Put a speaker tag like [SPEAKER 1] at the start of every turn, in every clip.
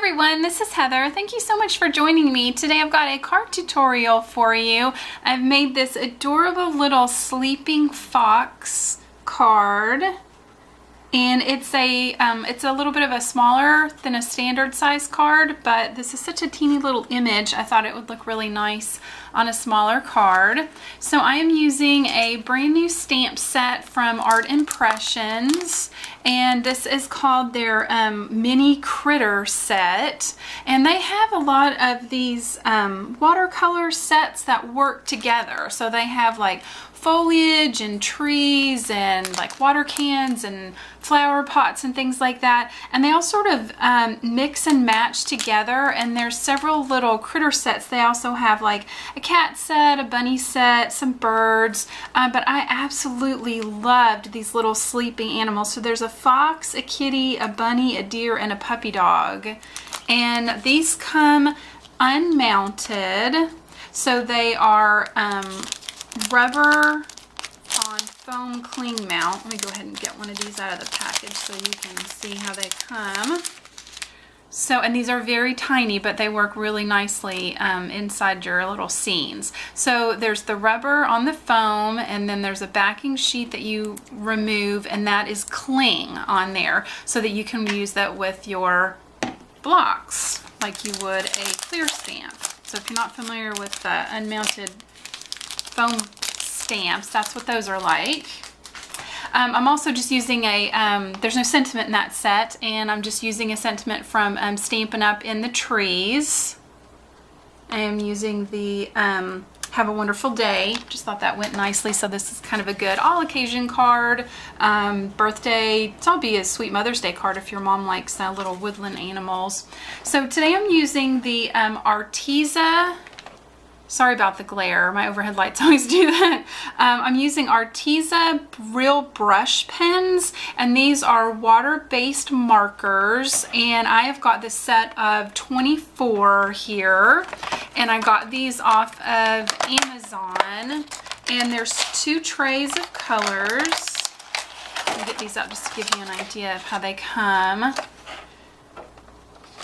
[SPEAKER 1] everyone, this is Heather. Thank you so much for joining me. Today I've got a card tutorial for you. I've made this adorable little sleeping fox card, and it's a little bit of a smaller than a standard size card, but this is such a teeny little image. I thought it would look really nice on a smaller card. So I am using a brand new stamp set from Art Impressions, and this is called their mini critter set, and they have a lot of these watercolor sets that work together. So they have like foliage and trees and like water cans and flower pots and things like that, and they all sort of mix and match together. And there's several little critter sets. They also have like a cat set, a bunny set, some birds, but I absolutely loved these little sleeping animals. So there's a fox, a kitty, a bunny, a deer, and a puppy dog, and these come unmounted. So they are rubber on foam cling mount. Let me go ahead and get one of these out of the package so you can see how they come. So, and these are very tiny, but they work really nicely inside your little scenes. So there's the rubber on the foam, and then there's a backing sheet that you remove, and that is cling on there so that you can use that with your blocks like you would a clear stamp. So if you're not familiar with unmounted foam stamps, that's what those are like. I'm also just using a, there's no sentiment in that set, and I'm just using a sentiment from Stampin' Up! In the Trees. I am using the Have a Wonderful Day. Just thought that went nicely. So this is kind of a good all occasion card, birthday. It's all be a sweet Mother's Day card if your mom likes little woodland animals. So today I'm using the Arteza. Sorry about the glare, my overhead lights always do that. I'm using Arteza Real Brush Pens, and these are water-based markers, and I have got this set of 24 here, and I got these off of Amazon, and there's 2 trays of colors. Let me get these out just to give you an idea of how they come.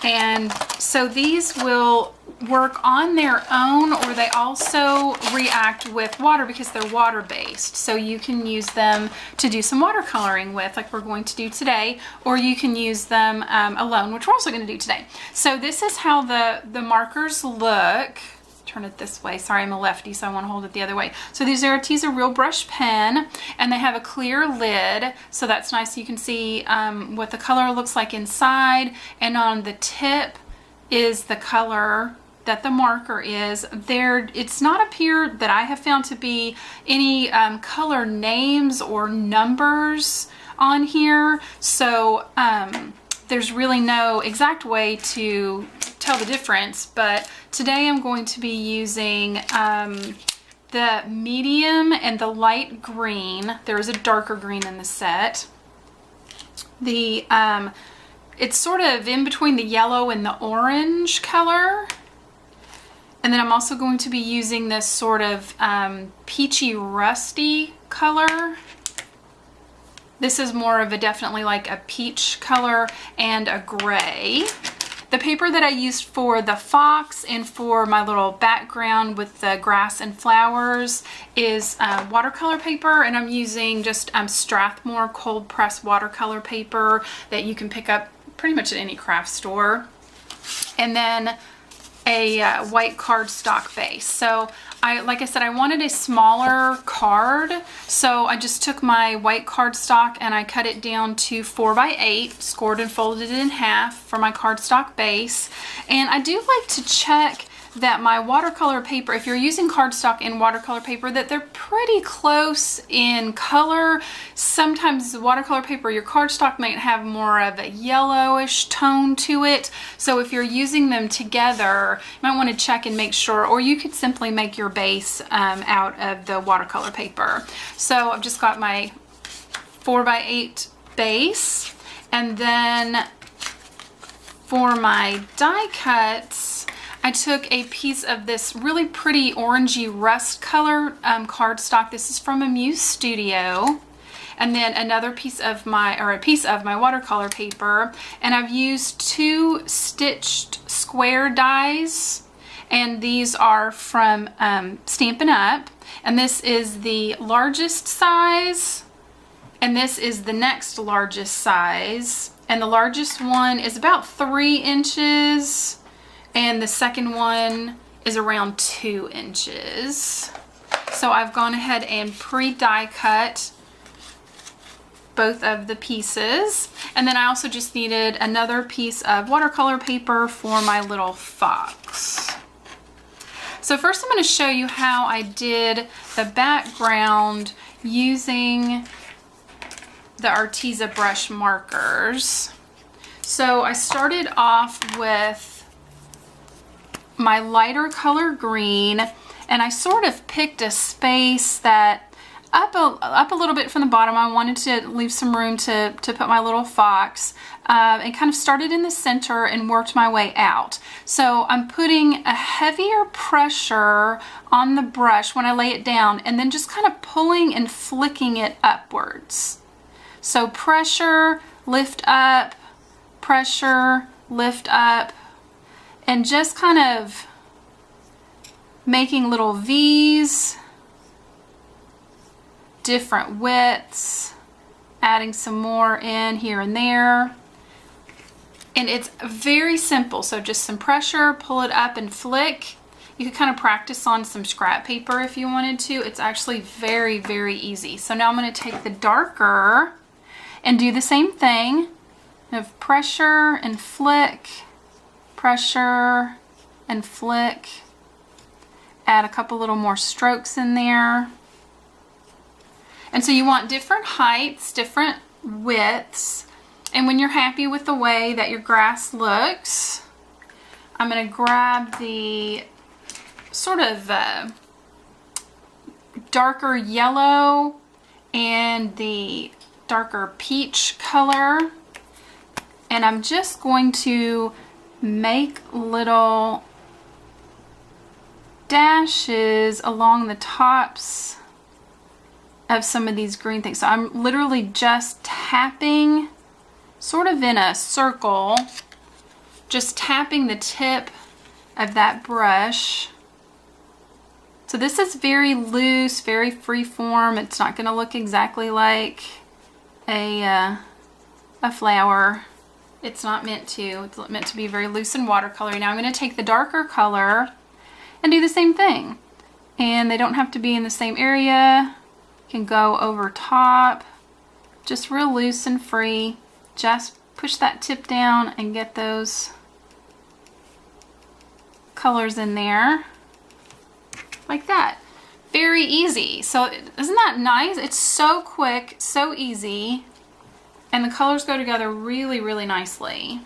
[SPEAKER 1] And so these will work on their own, or they also react with water because they're water based. So you can use them to do some watercoloring with, like we're going to do today, or you can use them alone, which we're also going to do today. So this is how the markers look. Turn it this way. Sorry, I'm a lefty, so I want to hold it the other way. So these are Arteza Real Brush Pen, and they have a clear lid, so that's nice. You can see what the color looks like inside, and on the tip is the color that the marker is. It's not appear that I have found to be any color names or numbers on here, so there's really no exact way to tell the difference, but today I'm going to be using the medium and the light green. There is a darker green in the set. It's sort of in between the yellow and the orange color. And then I'm also going to be using this sort of peachy rusty color. This is more of a definitely like a peach color and a gray. The paper that I used for the fox and for my little background with the grass and flowers is watercolor paper, and I'm using just Strathmore cold press watercolor paper that you can pick up pretty much at any craft store. And then a white cardstock base. So like I said, I wanted a smaller card, so I just took my white cardstock and I cut it down to 4x8, scored and folded it in half for my cardstock base. And I do like to check that my watercolor paper, if you're using cardstock and watercolor paper, that they're pretty close in color. Sometimes watercolor paper, your cardstock might have more of a yellowish tone to it. So if you're using them together, you might want to check and make sure, or you could simply make your base out of the watercolor paper. So I've just got my 4x8 base, and then for my die cuts, I took a piece of this really pretty orangey rust color cardstock. This is from a Muse Studio, and then another piece of my watercolor paper, and I've used 2 stitched square dies, and these are from Stampin' Up, and this is the largest size, and this is the next largest size, and the largest one is about 3 inches, and the second one is around 2 inches. So I've gone ahead and pre-die cut both of the pieces. And then I also just needed another piece of watercolor paper for my little fox. So first I'm going to show you how I did the background using the Arteza brush markers. So I started off with my lighter color green, and I sort of picked a space that up a little bit from the bottom. I wanted to leave some room to put my little fox, and kind of started in the center and worked my way out. So I'm putting a heavier pressure on the brush when I lay it down, and then just kind of pulling and flicking it upwards. So pressure, lift up, pressure, lift up, and just kind of making little V's, different widths, adding some more in here and there. And it's very simple. So just some pressure, pull it up and flick. You could kind of practice on some scrap paper if you wanted to. It's actually very, very easy. So now I'm going to take the darker and do the same thing of pressure and flick, pressure and flick. Add a couple little more strokes in there. And so you want different heights, different widths. And when you're happy with the way that your grass looks, I'm going to grab the sort of darker yellow and the darker peach color. And I'm just going to make little dashes along the tops of some of these green things. So I'm literally just tapping sort of in a circle, just tapping the tip of that brush. So this is very loose, very free form. It's not going to look exactly like a flower. It's not meant to. It's meant to be very loose and watercolory. Now I'm going to take the darker color and do the same thing. And they don't have to be in the same area. You can go over top, just real loose and free. Just push that tip down and get those colors in there like that. Very easy. So isn't that nice? It's so quick, so easy, and the colors go together really, really nicely.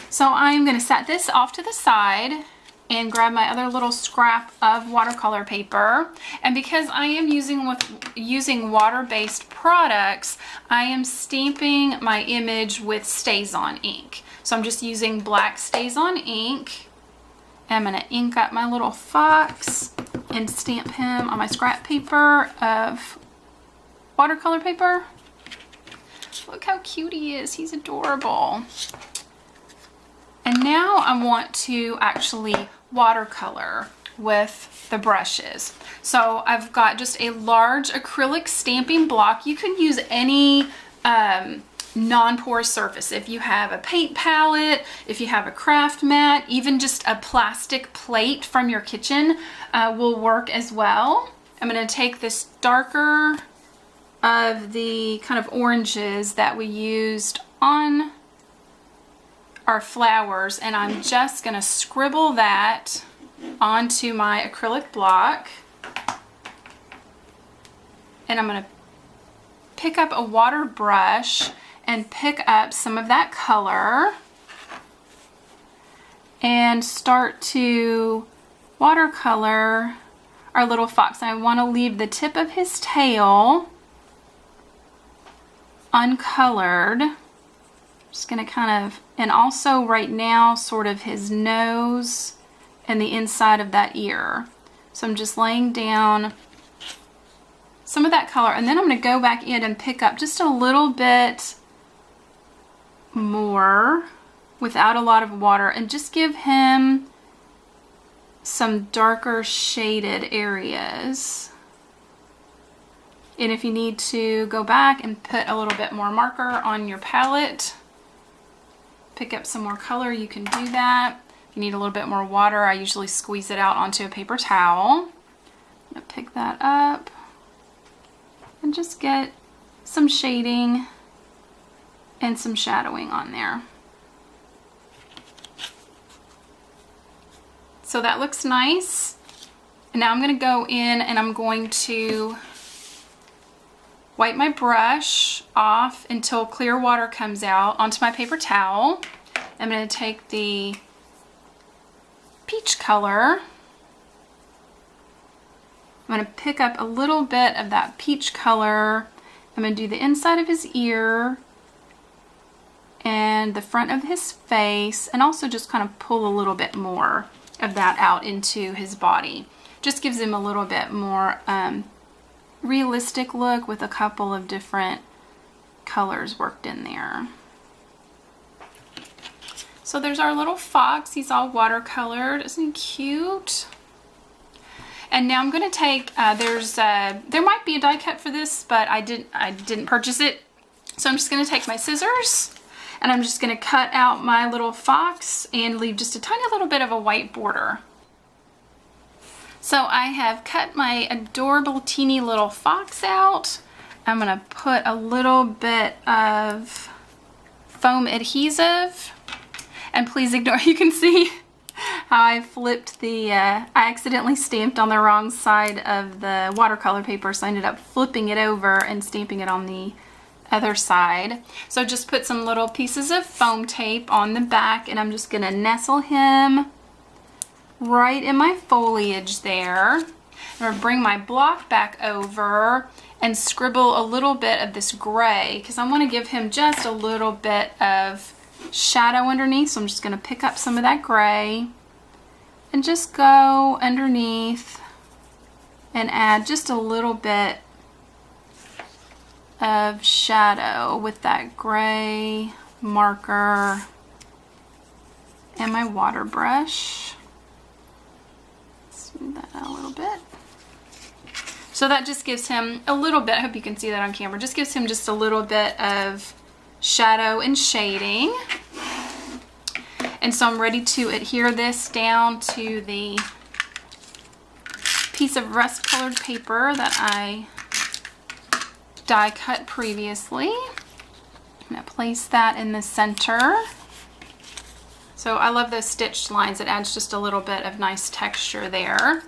[SPEAKER 1] So I'm going to set this off to the side and grab my other little scrap of watercolor paper. And because I am using water-based products, I am stamping my image with Stays-On ink. So I'm just using black Stays-On ink. I'm going to ink up my little fox and stamp him on my scrap paper of watercolor paper. Look how cute he is. He's adorable. And now I want to actually watercolor with the brushes. So I've got just a large acrylic stamping block. You can use any non-porous surface. If you have a paint palette, if you have a craft mat, even just a plastic plate from your kitchen will work as well. I'm going to take this darker of the kind of oranges that we used on our flowers, and I'm just going to scribble that onto my acrylic block. And I'm going to pick up a water brush and pick up some of that color and start to watercolor our little fox. I want to leave the tip of his tail uncolored. Just going to kind of, and also right now sort of his nose and the inside of that ear. So I'm just laying down some of that color, and then I'm going to go back in and pick up just a little bit more without a lot of water and just give him some darker shaded areas. And if you need to go back and put a little bit more marker on your palette, pick up some more color, you can do that. If you need a little bit more water, I usually squeeze it out onto a paper towel. I'm going to pick that up and just get some shading and some shadowing on there. So that looks nice. And now I'm going to go in and I'm going to wipe my brush off until clear water comes out onto my paper towel. I'm going to take the peach color. I'm going to pick up a little bit of that peach color. I'm going to do the inside of his ear and the front of his face, and also just kind of pull a little bit more of that out into his body. Just gives him a little bit more realistic look with a couple of different colors worked in there. So there's our little fox. He's all watercolored. Isn't he cute? And now I'm going to take, there might be a die cut for this, but I didn't purchase it. So I'm just going to take my scissors and I'm just going to cut out my little fox and leave just a tiny little bit of a white border. So I have cut my adorable teeny little fox out. I'm going to put a little bit of foam adhesive, and please ignore, you can see how I flipped the, I accidentally stamped on the wrong side of the watercolor paper, so I ended up flipping it over and stamping it on the other side. So just put some little pieces of foam tape on the back, and I'm just going to nestle him right in my foliage there. I'm going to bring my block back over and scribble a little bit of this gray because I want to give him just a little bit of shadow underneath. So I'm just going to pick up some of that gray and just go underneath and add just a little bit of shadow with that gray marker and my water brush. Smooth that out a little bit. So that just gives him a little bit, I hope you can see that on camera, just gives him just a little bit of shadow and shading. And so I'm ready to adhere this down to the piece of rust colored paper that I die cut previously. I'm going to place that in the center. So I love those stitched lines. It adds just a little bit of nice texture there.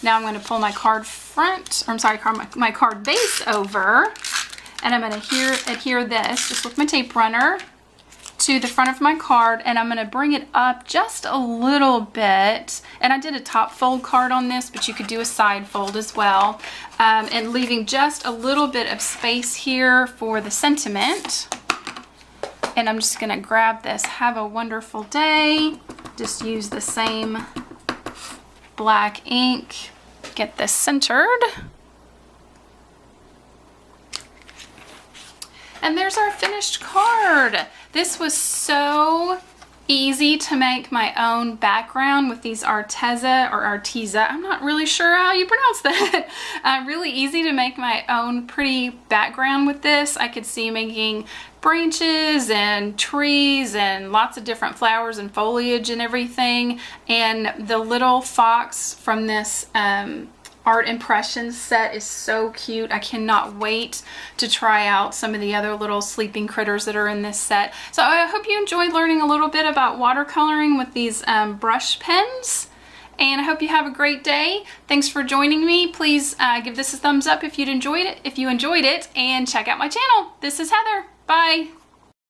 [SPEAKER 1] Now I'm going to pull my card front, or I'm sorry, my card base over, and I'm going to adhere this just with my tape runner to the front of my card, and I'm going to bring it up just a little bit. And I did a top fold card on this, but you could do a side fold as well, and leaving just a little bit of space here for the sentiment. And I'm just going to grab this, "Have a wonderful day." Just use the same black ink, get this centered. And there's our finished card. This was so easy to make my own background with these Arteza or Arteza. I'm not really sure how you pronounce that. Really easy to make my own pretty background with this. I could see making branches and trees and lots of different flowers and foliage and everything. And the little fox from this Art Impressions set is so cute. I cannot wait to try out some of the other little sleeping critters that are in this set. So I hope you enjoyed learning a little bit about watercoloring with these brush pens. And I hope you have a great day. Thanks for joining me. Please give this a thumbs up if you enjoyed it, and check out my channel. This is Heather. Bye.